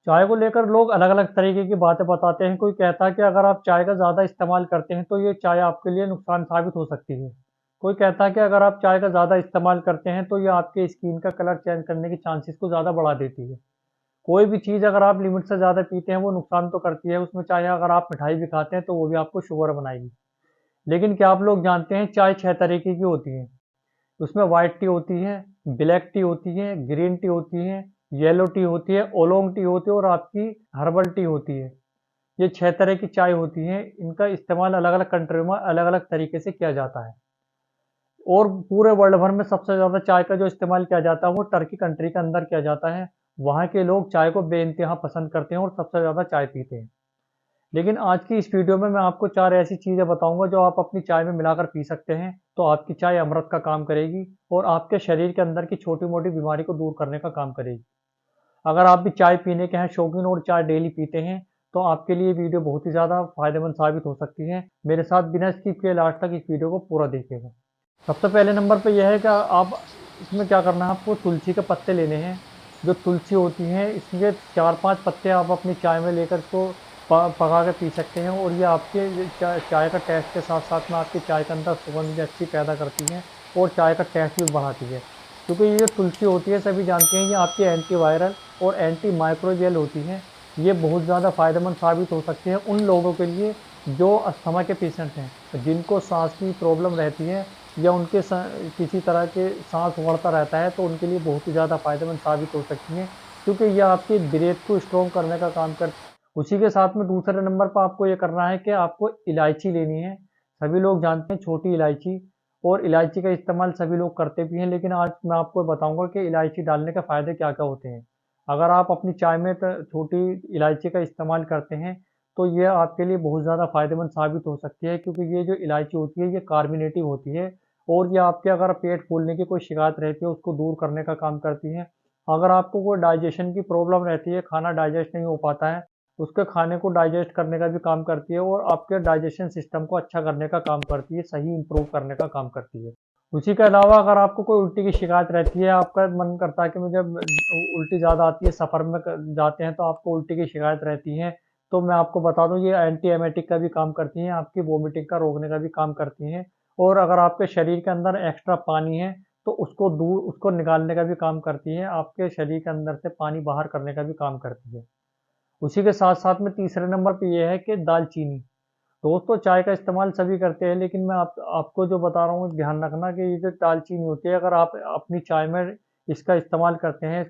चाय को लेकर लोग अलग-अलग तरीके की बातें बताते हैं। कोई कहता है कि अगर आप चाय का ज़्यादा इस्तेमाल करते हैं, तो ये चाय आपके लिए नुकसान साबित हो सकती है। कोई कहता है कि अगर आप चाय का ज़्यादा इस्तेमाल करते हैं, तो ये आपके स्किन का कलर चेंज करने के चांसेस को ज़्यादा बढ़ा देती है। कोई भी चीज़ अगर आप लिमिट से ज़्यादा पीते हैं, वो नुकसान तो करती है, उसमें चाहे अगर आप मिठाई भी खाते हैं, तो वो भी आपको शुगर बनाएगी। लेकिन क्या आप लोग जानते हैं, चाय 6 तरीके की होती है। उसमें व्हाइट टी होती है, ब्लैक टी होती है, ग्रीन टी होती है, येलो टी होती है, ओलोंग टी होती है और आपकी हर्बल टी होती है। ये 6 तरह की चाय होती हैं, इनका इस्तेमाल अलग-अलग कंट्रियों में अलग-अलग तरीके से किया जाता है। और पूरे वर्ल्ड भर में सबसे ज़्यादा चाय का जो इस्तेमाल किया जाता है, वो टर्की कंट्री के अंदर किया जाता है। वहाँ के लोग चाय को बेइंतहा पसंद करते हैं और सबसे ज़्यादा चाय पीते हैं। लेकिन आज की इस वीडियो में मैं आपको 4 ऐसी चीज़ें बताऊँगा जो आप अपनी चाय में मिलाकर पी सकते हैं, तो आपकी चाय अमृत का काम करेगी और आपके शरीर के अंदर की छोटी-मोटी बीमारी को दूर करने का काम करेगी। अगर आप भी चाय पीने के हैं शौकीन और चाय डेली पीते हैं, तो आपके लिए वीडियो बहुत ही ज़्यादा फ़ायदेमंद साबित हो सकती है। मेरे साथ बिना स्किप किए लास्ट तक इस वीडियो को पूरा देखिएगा। सबसे पहले नंबर पे यह है कि आप इसमें क्या करना है, आपको तुलसी के पत्ते लेने हैं। जो तुलसी होती है, इसके 4-5 पत्ते आप अपनी चाय में लेकर इसको पका के पी सकते हैं और ये आपके चाय का टेस्ट के साथ-साथ में आपकी चाय के अंदर सुगंध भी अच्छी पैदा करती है और चाय का टेस्ट भी बढ़ाती है। क्योंकि ये जो तुलसी होती है, सभी जानते हैं, ये आपकी एंटीवायरल और एंटी माइक्रोबियल होती है। ये बहुत ज़्यादा फ़ायदेमंद साबित हो सकती है उन लोगों के लिए जो अस्थमा के पेशेंट हैं, जिनको सांस की प्रॉब्लम रहती है या उनके किसी तरह के सांस बढ़ता रहता है, तो उनके लिए बहुत ही ज़्यादा फ़ायदेमंद साबित हो सकती है, क्योंकि ये आपकी ब्रेथ को स्ट्रॉन्ग करने का काम कर। उसी के साथ में दूसरे नंबर पर आपको ये करना है कि आपको इलायची लेनी है। सभी लोग जानते हैं छोटी इलायची, और इलायची का इस्तेमाल सभी लोग करते भी हैं, लेकिन आज मैं आपको बताऊंगा कि इलायची डालने के फ़ायदे क्या क्या होते हैं। अगर आप अपनी चाय में छोटी इलायची का इस्तेमाल करते हैं, तो ये आपके लिए बहुत ज़्यादा फ़ायदेमंद साबित हो सकती है, क्योंकि ये जो इलायची होती है, ये कार्बोनेटिव होती है और ये आपके अगर पेट फूलने की कोई शिकायत रहती है, उसको दूर करने का काम करती है। अगर आपको कोई डाइजेशन की प्रॉब्लम रहती है, खाना डाइजेस्ट नहीं हो पाता है, उसके खाने को डाइजेस्ट करने का भी काम करती है और आपके डाइजेशन सिस्टम को अच्छा करने का काम करती है, सही इम्प्रूव करने का काम करती है। उसी के अलावा अगर आपको कोई उल्टी की शिकायत रहती है, आपका मन करता है कि मुझे उल्टी ज़्यादा आती है, सफ़र में जाते हैं तो आपको उल्टी की शिकायत रहती है, तो मैं आपको बता दूं, ये एंटी एमेटिक का भी काम करती हैं, आपकी वोमिटिंग का रोकने का भी काम करती हैं। और अगर आपके शरीर के अंदर एक्स्ट्रा पानी है, तो उसको निकालने का भी काम करती है, आपके शरीर के अंदर से पानी बाहर करने का भी काम करती है। उसी के साथ-साथ में तीसरे नंबर पे ये है कि दालचीनी। दोस्तों, चाय का इस्तेमाल सभी करते हैं, लेकिन मैं आपको जो बता रहा हूँ, ध्यान रखना कि ये जो दालचीनी होती है, अगर आप अपनी चाय में इसका इस्तेमाल करते हैं,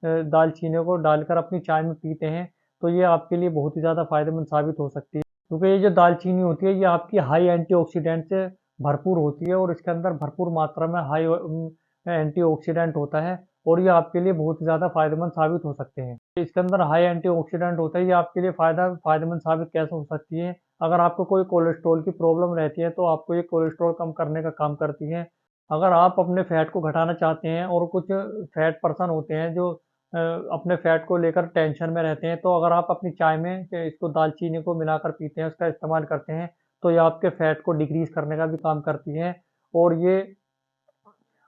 दालचीनी को डालकर अपनी चाय में पीते हैं, तो ये आपके लिए बहुत ही ज़्यादा फ़ायदेमंद साबित हो सकती है। क्योंकि ये जो दालचीनी होती है, ये आपकी हाई एंटीऑक्सीडेंट से भरपूर होती है और इसके अंदर भरपूर मात्रा में एंटीऑक्सीडेंट होता है और ये आपके लिए बहुत ज़्यादा फ़ायदेमंद साबित हो सकते हैं। इसके अंदर हाई एंटीऑक्सीडेंट होता है, ये आपके लिए फ़ायदेमंद साबित कैसे हो सकती है? अगर आपको कोई कोलेस्ट्रॉल की प्रॉब्लम रहती है, तो आपको ये कोलेस्ट्रॉल कम करने का काम करती है। अगर आप अपने फैट को घटाना चाहते हैं और कुछ फैट पर्सन होते हैं जो अपने फैट को लेकर टेंशन में रहते हैं, तो अगर आप अपनी चाय में इसको दालचीनी को मिलाकर पीते हैं, उसका इस्तेमाल करते हैं, तो ये आपके फैट को डिक्रीज़ करने का भी काम करती है और ये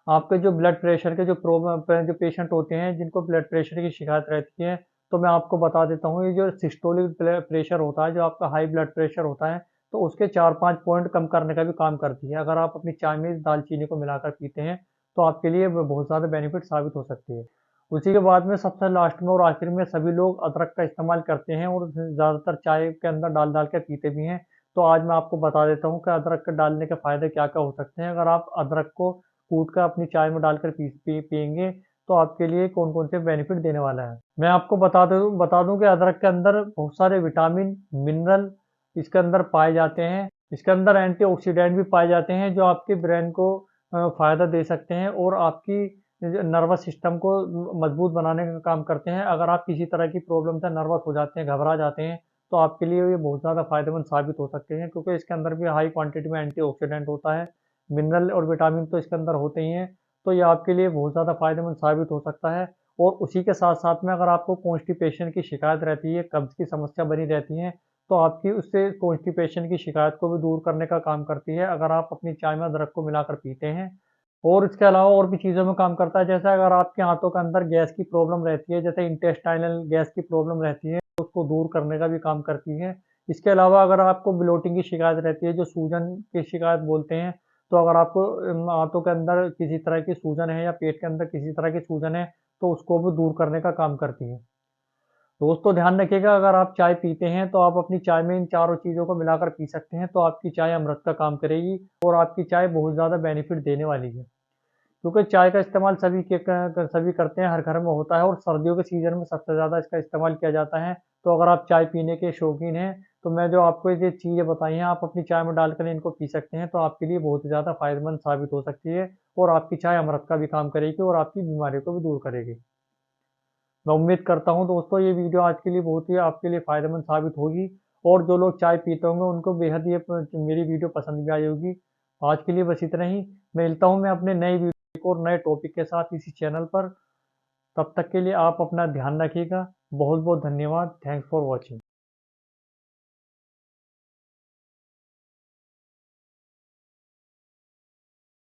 आपके जो ब्लड प्रेशर के जो पेशेंट होते हैं, जिनको ब्लड प्रेशर की शिकायत रहती है, तो मैं आपको बता देता हूँ, ये जो सिस्टोलिक प्रेशर होता है, जो आपका हाई ब्लड प्रेशर होता है, तो उसके 4-5 पॉइंट कम करने का भी काम करती है। अगर आप अपनी चाय में इस दालचीनी को मिलाकर पीते हैं, तो आपके लिए बहुत ज़्यादा बेनिफिट साबित हो सकती है। उसी के बाद में सबसे लास्ट में और आखिर में सभी लोग अदरक का इस्तेमाल करते हैं और ज़्यादातर चाय के अंदर डाल-डाल के पीते भी हैं। तो आज मैं आपको बता देता हूँ कि अदरक के डालने के फ़ायदे क्या-क्या हो सकते हैं। अगर आप अदरक को कूट कर अपनी चाय में डालकर पिएँगे, तो आपके लिए कौन-कौन से बेनिफिट देने वाला है। मैं आपको बता दूँ कि अदरक के अंदर बहुत सारे विटामिन, मिनरल इसके अंदर पाए जाते हैं। इसके अंदर एंटीऑक्सीडेंट भी पाए जाते हैं, जो आपके ब्रेन को फ़ायदा दे सकते हैं और आपकी नर्वस सिस्टम को मजबूत बनाने का काम करते हैं। अगर आप किसी तरह की प्रॉब्लम से नर्वस हो जाते हैं, घबरा जाते हैं, तो आपके लिए ये बहुत ज़्यादा फ़ायदेमंद साबित हो सकते हैं, क्योंकि इसके अंदर भी हाई क्वांटिटी में एंटीऑक्सीडेंट होता है। मिनरल और विटामिन तो इसके अंदर होते ही हैं, तो ये आपके लिए बहुत ज़्यादा फ़ायदेमंद साबित हो सकता है। और उसी के साथ-साथ में अगर आपको कॉन्स्टिपेशन की शिकायत रहती है, कब्ज़ की समस्या बनी रहती है, तो आपकी उससे कॉन्स्टिपेशन की शिकायत को भी दूर करने का काम करती है, अगर आप अपनी चाय में अदरक को मिलाकर पीते हैं। और इसके अलावा और भी चीज़ों में काम करता है, जैसे अगर आपके आंतों के अंदर गैस की प्रॉब्लम रहती है, जैसे इंटेस्टाइनल गैस की प्रॉब्लम रहती है, तो उसको दूर करने का भी काम करती है। इसके अलावा अगर आपको ब्लोटिंग की शिकायत रहती है, जो सूजन की शिकायत बोलते हैं, तो अगर आपको आंतों के अंदर किसी तरह की सूजन है या पेट के अंदर किसी तरह की सूजन है, तो उसको भी दूर करने का काम करती है। दोस्तों ध्यान रखिएगा, अगर आप चाय पीते हैं तो आप अपनी चाय में इन चारों चीज़ों को मिलाकर पी सकते हैं, तो आपकी चाय अमृत का काम करेगी और आपकी चाय बहुत ज़्यादा बेनिफिट देने वाली है। क्योंकि चाय का इस्तेमाल सभी करते हैं, हर घर में होता है और सर्दियों के सीज़न में सबसे ज़्यादा इसका इस्तेमाल किया जाता है। तो अगर आप चाय पीने के शौकीन हैं, तो मैं जो आपको ये चीज़ें बताई हैं, आप अपनी चाय में डालकर इनको पी सकते हैं, तो आपके लिए बहुत ही ज़्यादा फ़ायदेमंद साबित हो सकती है और आपकी चाय अमृत का भी काम करेगी और आपकी बीमारियों को भी दूर करेगी। मैं उम्मीद करता हूँ दोस्तों ये वीडियो आज के लिए बहुत ही आपके लिए फ़ायदेमंद साबित होगी और जो लोग चाय पीते होंगे उनको बेहद मेरी वीडियो पसंद भी आई होगी। आज के लिए बस इतना ही। मिलता हूँ मैं अपने नई वीडियो और नए टॉपिक के साथ इसी चैनल पर। तब तक के लिए आप अपना ध्यान रखिएगा। बहुत बहुत धन्यवाद। Thanks for watching.